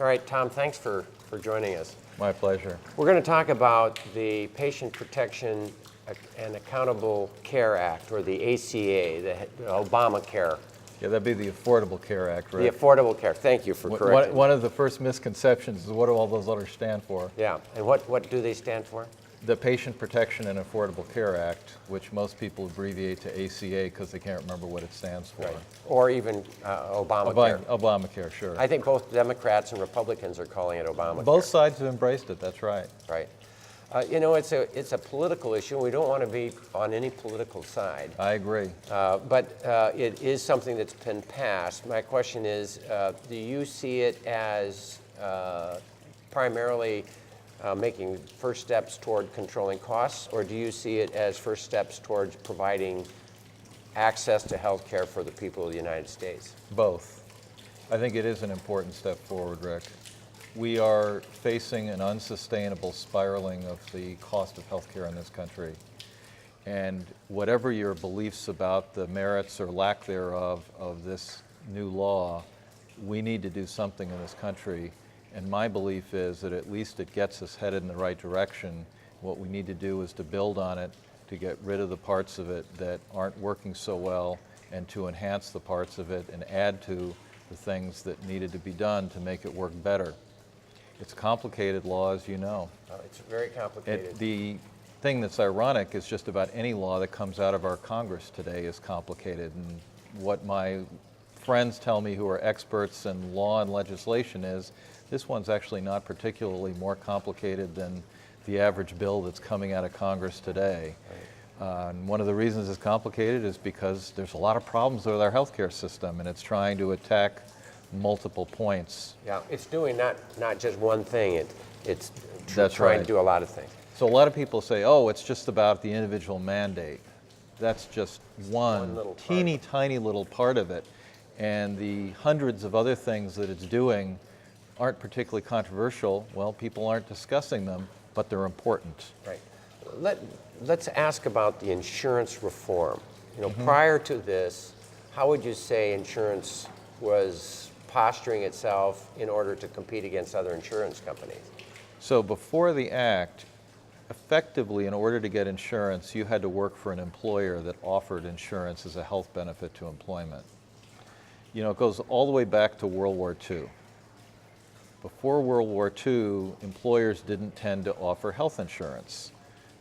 All right, Tom, thanks for joining us. My pleasure. We're going to talk about the Patient Protection and Accountable Care Act, or the ACA, the Obamacare. Yeah, that'd be the Affordable Care Act, right? The Affordable Care. Thank you for correcting. One of the first misconceptions is what do all those letters stand for? Yeah, and what do they stand for? The Patient Protection and Affordable Care Act, which most people abbreviate to ACA because they can't remember what it stands for. Right. Or even Obamacare. Obamacare, sure. I think both Democrats and Republicans are calling it Obamacare. Both sides have embraced it, that's right. Right. You know, it's a political issue. We don't want to be on any political side. I agree. But it is something that's been passed. My question is, do you see it as primarily making first steps toward controlling costs, or do you see it as first steps towards providing access to health care for the people of the United States? Both. I think it is an important step forward, Rick. We are facing an unsustainable spiraling of the cost of health care in this country. And whatever your beliefs about the merits or lack thereof of this new law, we need to do something in this country. And my belief is that at least it gets us headed in the right direction. What we need to do is to build on it, to get rid of the parts of it that aren't working so well, and to enhance the parts of it and add to the things that needed to be done to make it work better. It's a complicated law, as you know. It's very complicated. The thing that's ironic is just about any law that comes out of our Congress today is complicated. And what my friends tell me who are experts in law and legislation is this one's actually not particularly more complicated than the average bill that's coming out of Congress today. Right. And one of the reasons it's complicated is because there's a lot of problems with our healthcare system, and it's trying to attack multiple points. Yeah, it's doing not just one thing, it's That's trying right. to do a lot of things. So a lot of people say, oh, it's just about the individual mandate. That's just one teeny tiny little part of it. And the hundreds of other things that it's doing aren't particularly controversial. Well, people aren't discussing them, but they're important. Right. Let's ask about the insurance reform. You know, prior to this, how would you say insurance was posturing itself in order to compete against other insurance companies? So before the act, effectively, in order to get insurance, you had to work for an employer that offered insurance as a health benefit to employment. You know, it goes all the way back to World War II. Before World War II, employers didn't tend to offer health insurance.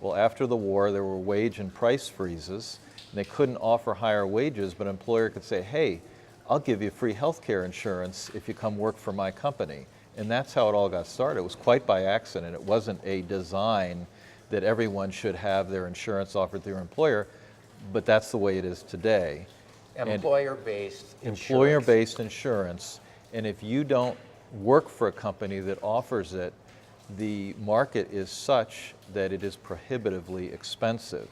Well, after the war, there were wage and price freezes, and they couldn't offer higher wages, but an employer could say, hey, I'll give you free health care insurance if you come work for my company. And that's how it all got started. It was quite by accident. It wasn't a design that everyone should have their insurance offered through their employer, but that's the way it is today. Employer-based insurance. Employer-based insurance, and if you don't work for a company that offers it, the market is such that it is prohibitively expensive.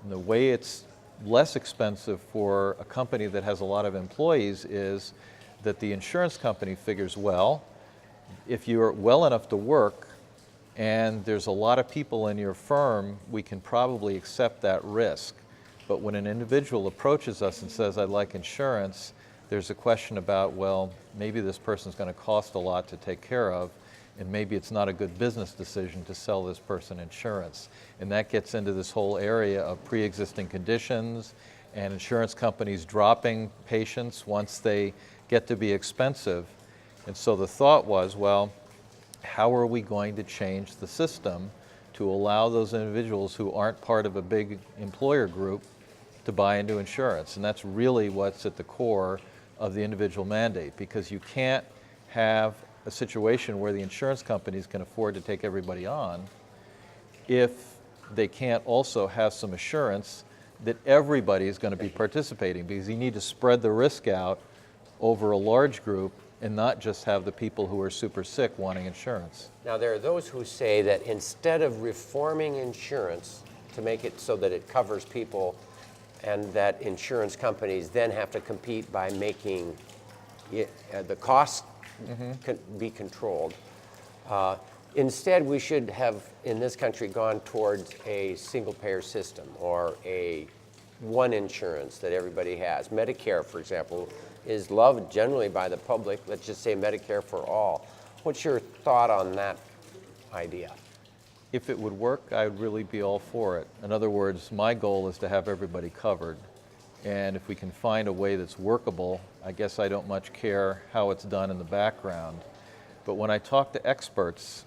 And the way it's less expensive for a company that has a lot of employees is that the insurance company figures, well, if you're well enough to work and there's a lot of people in your firm, we can probably accept that risk. But when an individual approaches us and says, I'd like insurance, there's a question about, well, maybe this person's going to cost a lot to take care of, and maybe it's not a good business decision to sell this person insurance. And that gets into this whole area of pre-existing conditions and insurance companies dropping patients once they get to be expensive. And so the thought was, well, how are we going to change the system to allow those individuals who aren't part of a big employer group to buy into insurance? And that's really what's at the core of the individual mandate, because you can't have a situation where the insurance companies can afford to take everybody on if they can't also have some assurance that everybody is going to be participating, because you need to spread the risk out over a large group and not just have the people who are super sick wanting insurance. Now, there are those who say that instead of reforming insurance to make it so that it covers people and that insurance companies then have to compete by making the costs be controlled, instead we should have in this country gone towards a single payer system, or a one insurance that everybody has. Medicare, for example, is loved generally by the public. Let's just say Medicare for all. What's your thought on that idea? If it would work, I'd really be all for it. In other words, my goal is to have everybody covered. And if we can find a way that's workable, I guess I don't much care how it's done in the background. But when I talk to experts,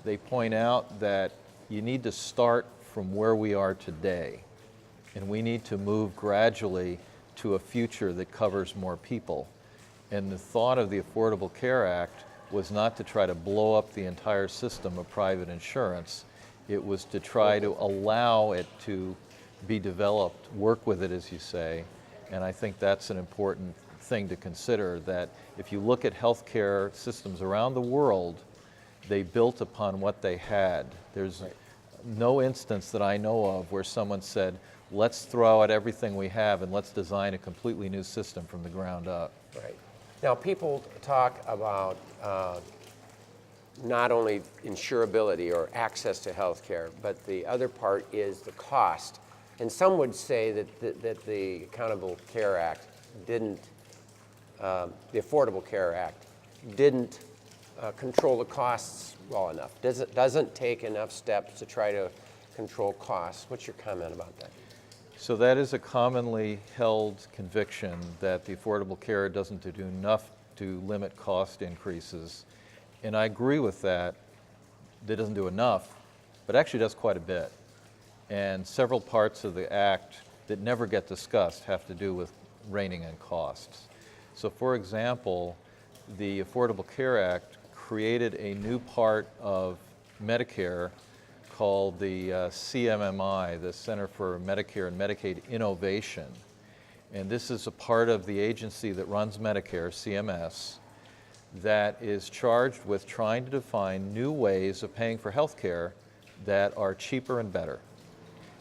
they point out that you need to start from where we are today. And we need to move gradually to a future that covers more people. And the thought of the Affordable Care Act was not to try to blow up the entire system of private insurance. It was to try to allow it to be developed, work with it, as you say. And I think that's an important thing to consider, that if you look at healthcare systems around the world, they built upon what they had. There's no instance that I know of where someone said, let's throw out everything we have and let's design a completely new system from the ground up. Right. Now, people talk about not only insurability or access to health care, but the other part is the cost. And some would say that the Accountable Care Act didn't, the Affordable Care Act didn't control the costs well enough. Doesn't take enough steps to try to control costs. What's your comment about that? So that is a commonly held conviction, that the Affordable Care doesn't do enough to limit cost increases. And I agree with that. It doesn't do enough, but actually does quite a bit. And several parts of the act that never get discussed have to do with reining in costs. So for example, the Affordable Care Act created a new part of Medicare called the CMMI, the Center for Medicare and Medicaid Innovation. And this is a part of the agency that runs Medicare, CMS, that is charged with trying to define new ways of paying for health care that are cheaper and better.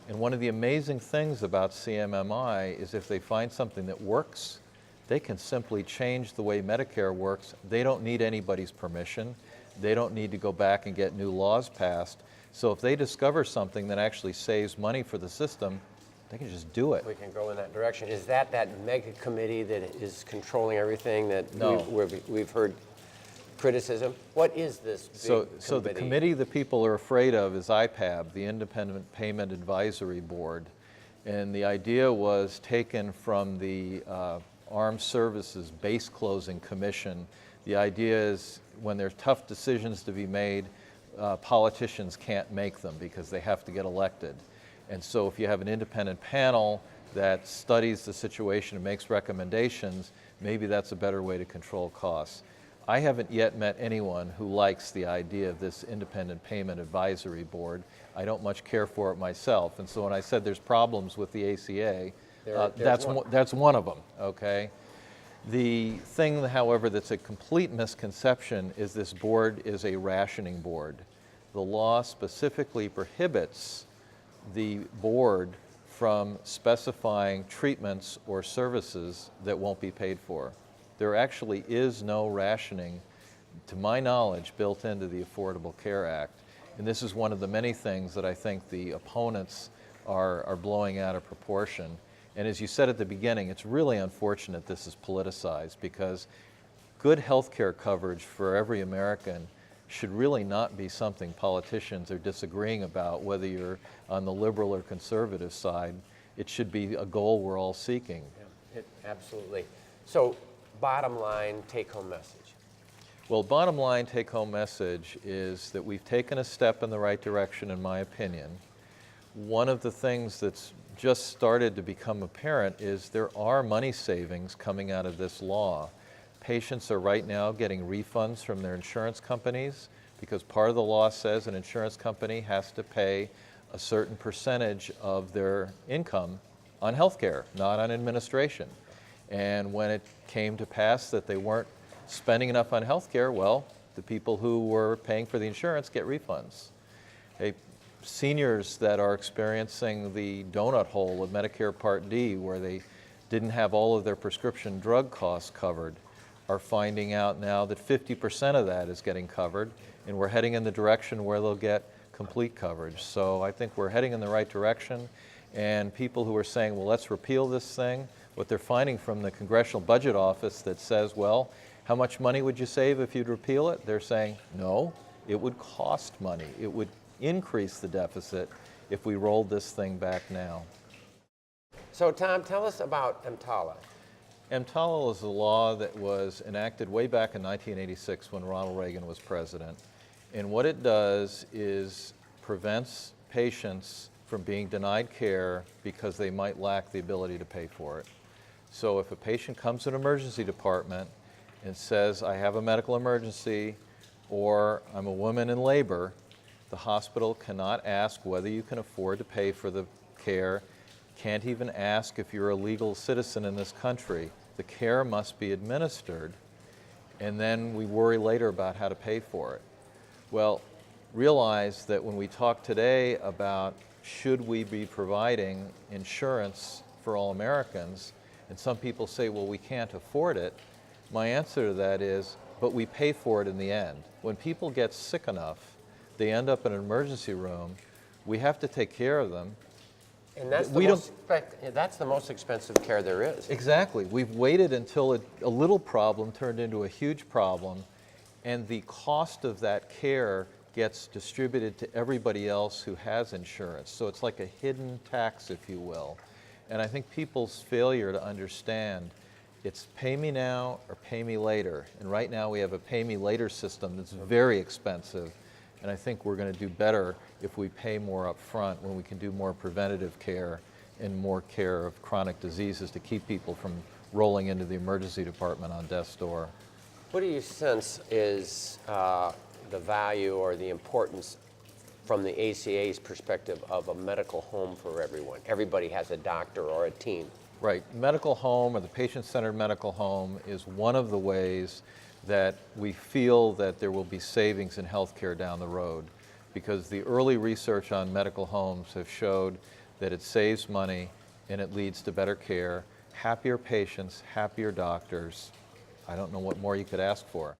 And one of the amazing things about CMMI is if they find something that works, they can simply change the way Medicare works. They don't need anybody's permission. They don't need to go back and get new laws passed. So if they discover something that actually saves money for the system, they can just do it. We can go in that direction. Is that mega committee that is controlling everything that No. we've heard criticism? What is this big committee? So the committee that people are afraid of is IPAB, the Independent Payment Advisory Board. And the idea was taken from the Armed Services Base Closing Commission. The idea is when there's tough decisions to be made, politicians can't make them because they have to get elected. And so if you have an independent panel that studies the situation and makes recommendations, maybe that's a better way to control costs. I haven't yet met anyone who likes the idea of this Independent Payment Advisory Board. I don't much care for it myself. And so when I said there's problems with the ACA, that's one of them, okay? The thing, however, that's a complete misconception is this board is a rationing board. The law specifically prohibits the board from specifying treatments or services that won't be paid for. There actually is no rationing, to my knowledge, built into the Affordable Care Act. And this is one of the many things that I think the opponents are blowing out of proportion. And as you said at the beginning, it's really unfortunate this is politicized, because good health care coverage for every American should really not be something politicians are disagreeing about, whether you're on the liberal or conservative side. It should be a goal we're all seeking. Yeah, absolutely. So, bottom line, take-home message. Well, bottom line take-home message is that we've taken a step in the right direction, in my opinion. One of the things that's just started to become apparent is there are money savings coming out of this law. Patients are right now getting refunds from their insurance companies because part of the law says an insurance company has to pay a certain percentage of their income on health care, not on administration. And when it came to pass that they weren't spending enough on health care, well, the people who were paying for the insurance get refunds. Seniors that are experiencing the donut hole of Medicare Part D, where they didn't have all of their prescription drug costs covered, are finding out now that 50% of that is getting covered, and we're heading in the direction where they'll get complete coverage. So I think we're heading in the right direction, and people who are saying, well, let's repeal this thing, what they're finding from the Congressional Budget Office that says, well, How much money would you save if you'd repeal it? They're saying, no, it would cost money. It would increase the deficit if we rolled this thing back now. So Tom, tell us about EMTALA. EMTALA is a law that was enacted way back in 1986 when Ronald Reagan was president. And what it does is prevents patients from being denied care because they might lack the ability to pay for it. So if a patient comes to an emergency department and says, I have a medical emergency, or I'm a woman in labor, the hospital cannot ask whether you can afford to pay for the care, can't even ask if you're a legal citizen in this country. The care must be administered, and then we worry later about how to pay for it. Well, realize that when we talk today about should we be providing insurance for all Americans, and some people say, well, we can't afford it, my answer to that is, but we pay for it in the end. When people get sick enough, they end up in an emergency room, we have to take care of them. And that's the most expensive care there is. Exactly. We've waited until a little problem turned into a huge problem, and the cost of that care gets distributed to everybody else who has insurance. So it's like a hidden tax, if you will. And I think people's failure to understand it's pay me now or pay me later. And right now we have a pay me later system that's very expensive. And I think we're going to do better if we pay more up front when we can do more preventative care and more care of chronic diseases to keep people from rolling into the emergency department on death's door. What do you sense is the value or the importance from the ACA's perspective of a medical home for everyone? Everybody has a doctor or a team. Right. Medical home, or the patient-centered medical home, is one of the ways that we feel that there will be savings in healthcare down the road, because the early research on medical homes have showed that it saves money and it leads to better care, happier patients, happier doctors. I don't know what more you could ask for.